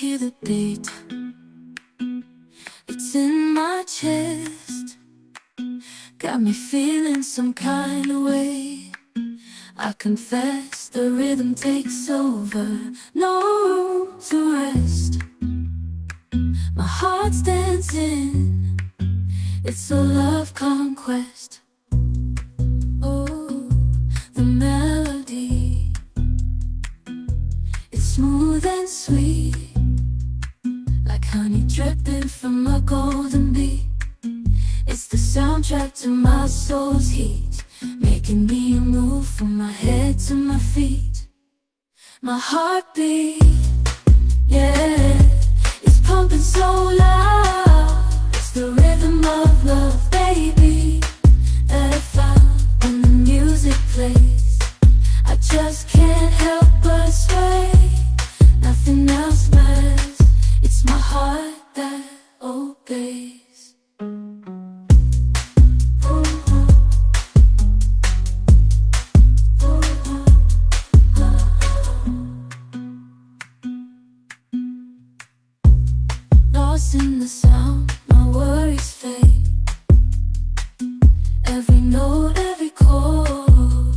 hear the beat, it's in my chest, got me feeling some kind of way. I confess the rhythm takes over, no room to rest. My heart's dancing, it's a love conquest. Oh, the melody, it's smooth and sweet, like honey dripping from a golden bee. It's the soundtrack to my soul's heat, making me move from my head to my feet. My heartbeat, yeah, it's pumping so loud. It's the rhythm of love, baby, that I found when the music plays. I just can't help but sway, nothing else matters. It's my heart that obeys. Lost in the sound, my worries fade. Every note, every chord,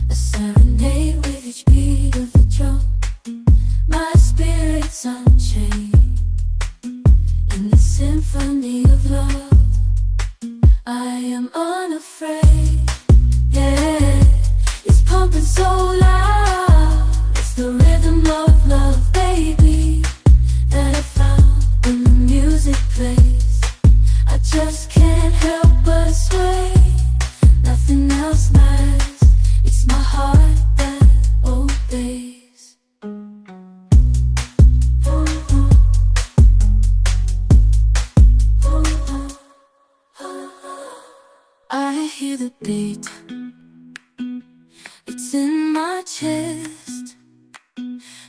a serenade with each beat of the drum. My spirit's unchained in the symphony of love. I am unafraid, yeah, it's pumping so loud. It's the rhythm of love, baby, that I found when the music plays. I just can't help but sway, nothing else matters. It's my heart that obeys. I hear the beat, it's in my chest,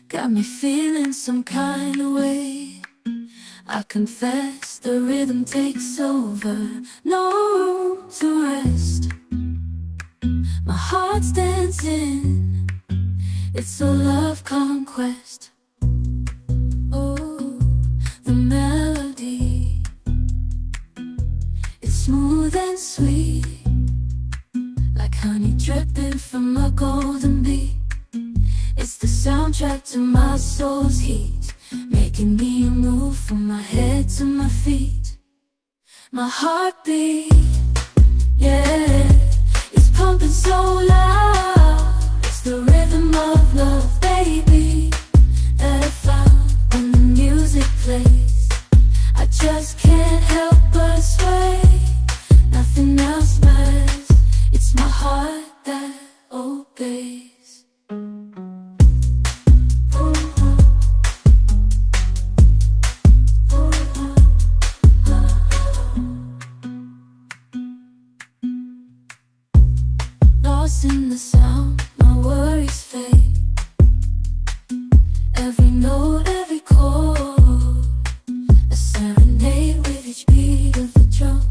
got me feeling some kind of way. I confess the rhythm takes over, no room to rest. My heart's dancing, it's a love conquest. Oh, the melody, it's smooth and sweet, like honey dripping from a golden bee. It's the soundtrack to my soul's heat, making me move from my head to my feet. My heartbeat, yeah, it's pumping so loud. It's the rhythm of love, baby, that I found when the music plays. I just can't help but sway, nothing else matters. It's my heart that obeys. Lost in the sound, my worries fade. Every note, every chord, a serenade with each beat of the drum.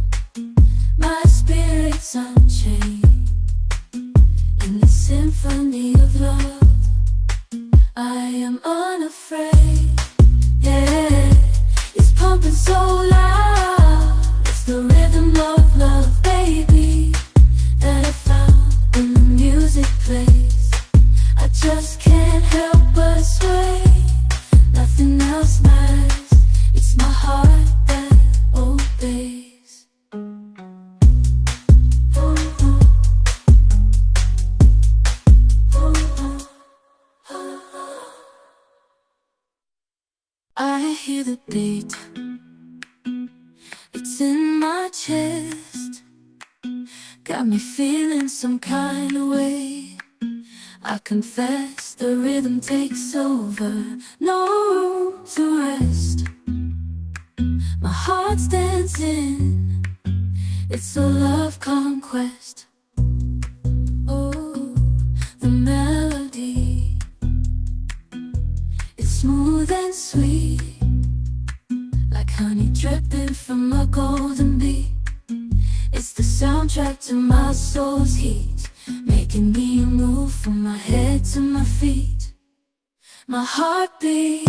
My spirit's unchained in the symphony of love. I am unafraid, yeah, it's pumping so loud. It's the rhythm of love, baby, that I found when the music plays. I just can't help but sway, nothing else matters. It's my heart that obeys. I hear the beat, it's in my chest, got me feeling some kind of way. I confess the rhythm takes over, no room to rest. My heart's dancing, it's a love conquest. Oh, the melody, it's smooth and sweet, like honey dripping from a golden bee. It's the soundtrack to my soul's heat, making me move from my head to my feet. My heartbeat,